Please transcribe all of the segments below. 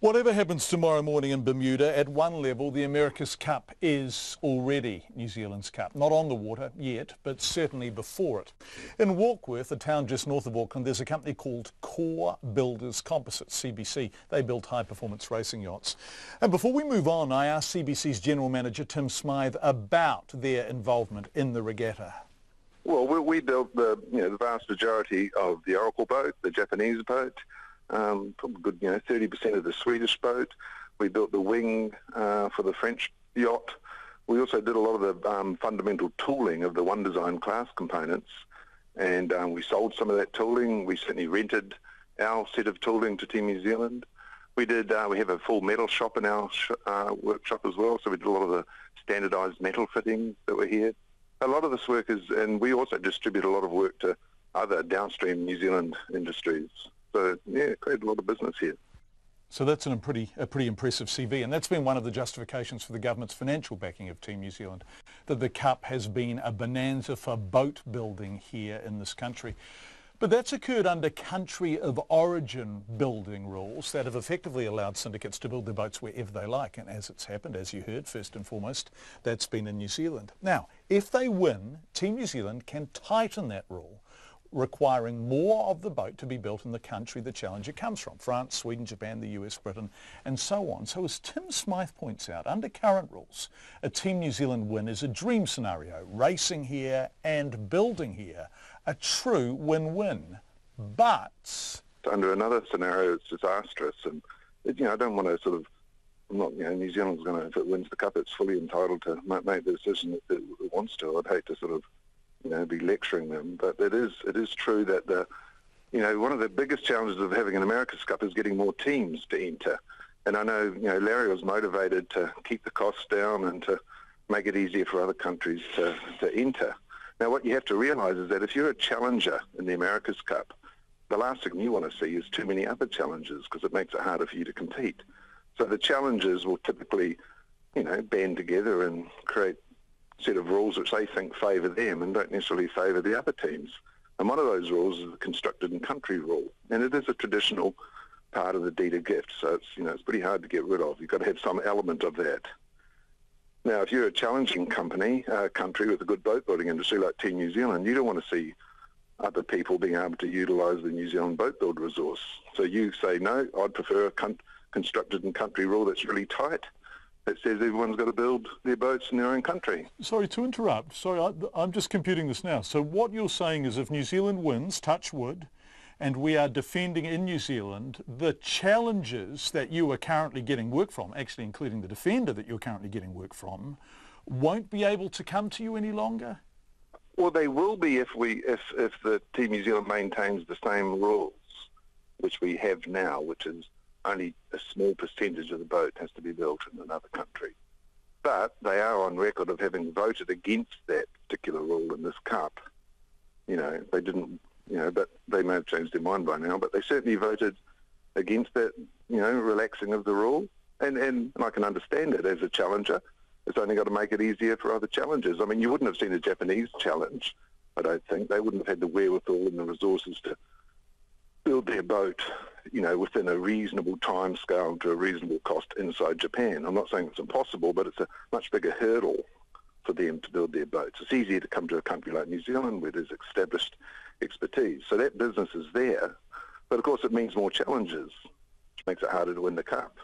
Whatever happens tomorrow morning in Bermuda, at one level, the America's Cup is already New Zealand's Cup. Not on the water yet, but certainly before it. In Warkworth, a town just north of Auckland, there's a company called Core Builders Composites, CBC. They build high-performance racing yachts. And before we move on, I asked CBC's General Manager, Tim Smyth, about their involvement in the regatta. Well, we built the vast majority of the Oracle boat, the Japanese boat, probably good 30% of the Swedish boat. We built the wing for the French yacht. We also did a lot of the fundamental tooling of the One Design class components, and we sold some of that tooling. We certainly rented our set of tooling to Team New Zealand. We did. We have a full metal shop in our workshop as well, so we did a lot of the standardised metal fittings that were here. A lot of this work is, and we also distribute a lot of work to other downstream New Zealand industries. So yeah, created a lot of business here. So that's a pretty impressive CV, and that's been one of the justifications for the government's financial backing of Team New Zealand, that the Cup has been a bonanza for boat building here in this country. But that's occurred under country of origin building rules that have effectively allowed syndicates to build their boats wherever they like. And as it's happened, as you heard, first and foremost, that's been in New Zealand. Now, if they win, Team New Zealand can tighten that rule, requiring more of the boat to be built in the country the challenger comes from: France, Sweden, Japan, the US, Britain, and so on. So as Tim Smyth points out, under current rules, a Team New Zealand win is a dream scenario, racing here and building here, a true win-win. But under another scenario, it's disastrous, and I don't want to sort of, New Zealand's going to, if it wins the Cup, it's fully entitled to make the decision that it wants to. I'd hate to sort of be lecturing them, but it is true that one of the biggest challenges of having an America's Cup is getting more teams to enter. And I know Larry was motivated to keep the costs down and to make it easier for other countries to enter. Now, what you have to realise is that if you're a challenger in the America's Cup, the last thing you want to see is too many other challengers, because it makes it harder for you to compete. So the challengers will typically, band together and create set of rules which they think favour them and don't necessarily favour the other teams. And one of those rules is the constructed in country rule, and it is a traditional part of the deed of gift, so it's pretty hard to get rid of. You've got to have some element of that. Now, if you're a challenging country with a good boat building industry like Team New Zealand, you don't want to see other people being able to utilise the New Zealand boat build resource. So you say, no, I'd prefer a constructed in country rule that's really tight, that says everyone's got to build their boats in their own country. Sorry to interrupt. Sorry, I'm just computing this now. So what you're saying is if New Zealand wins, touch wood, and we are defending in New Zealand, the challenges that you are currently getting work from, actually including the defender that you're currently getting work from, won't be able to come to you any longer? Well, they will be if the Team New Zealand maintains the same rules which we have now, which is only a small percentage of the boat has to be built in another country. But they are on record of having voted against that particular rule in this Cup. They didn't, but they may have changed their mind by now, but they certainly voted against that, relaxing of the rule. And I can understand it as a challenger. It's only got to make it easier for other challengers. I mean, you wouldn't have seen a Japanese challenge, I don't think. They wouldn't have had the wherewithal and the resources to build their boat, within a reasonable time scale to a reasonable cost inside Japan. I'm not saying it's impossible, but it's a much bigger hurdle for them to build their boats. It's easier to come to a country like New Zealand where there's established expertise. So that business is there, but of course it means more challenges, which makes it harder to win the Cup.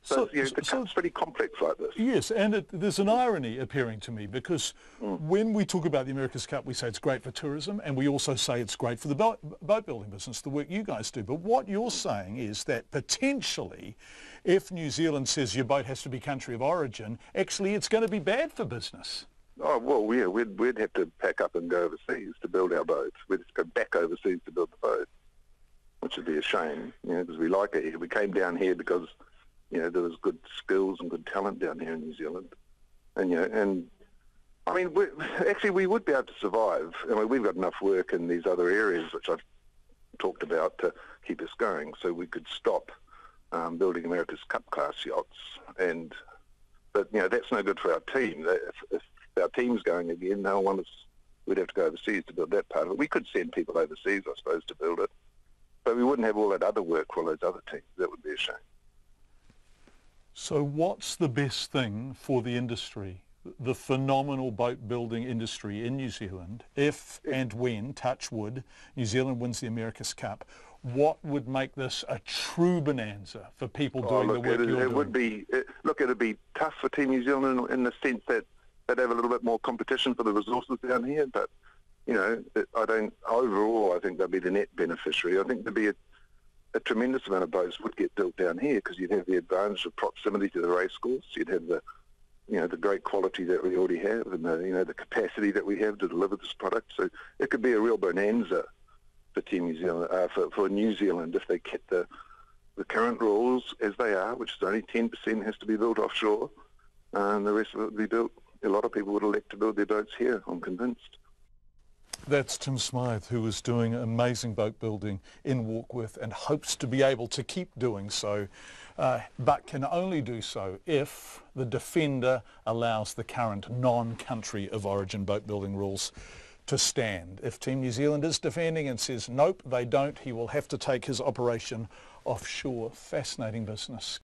So the Cup's pretty complex like this. Yes, and there's an irony appearing to me, because when we talk about the America's Cup, we say it's great for tourism, and we also say it's great for the boat building business, the work you guys do. But what you're saying is that potentially, if New Zealand says your boat has to be country of origin, actually it's going to be bad for business. Oh, well, yeah, we'd have to pack up and go overseas to build our boats. We'd have to go back overseas to build the boat, which would be a shame, because we like it here. We came down here because there was good skills and good talent down here in New Zealand. And I mean, we would be able to survive. I mean, we've got enough work in these other areas, which I've talked about, to keep us going. So we could stop building America's Cup class yachts. But that's no good for our team. If our team's going again, they'll want us, we'd have to go overseas to build that part of it. We could send people overseas, I suppose, to build it. But we wouldn't have all that other work for all those other teams. That would be a shame. So what's the best thing for the industry, the phenomenal boat building industry in New Zealand, if and when, touch wood, New Zealand wins the America's Cup? What would make this a true bonanza for people doing the work you're doing? It'd be tough for Team New Zealand in the sense that they'd have a little bit more competition for the resources down here, but, you know, overall I think they'll be the net beneficiary. I think there'd be a tremendous amount of boats would get built down here because you'd have the advantage of proximity to the race course. You'd have the great quality that we already have and the capacity that we have to deliver this product. So it could be a real bonanza for Team New Zealand, for New Zealand, if they kept the current rules as they are, which is only 10% has to be built offshore, and the rest of it would be built. A lot of people would elect to build their boats here, I'm convinced. That's Tim Smyth, who is doing amazing boat building in Warkworth and hopes to be able to keep doing so, but can only do so if the Defender allows the current non-country of origin boat building rules to stand. If Team New Zealand is defending and says nope, they don't, he will have to take his operation offshore. Fascinating business.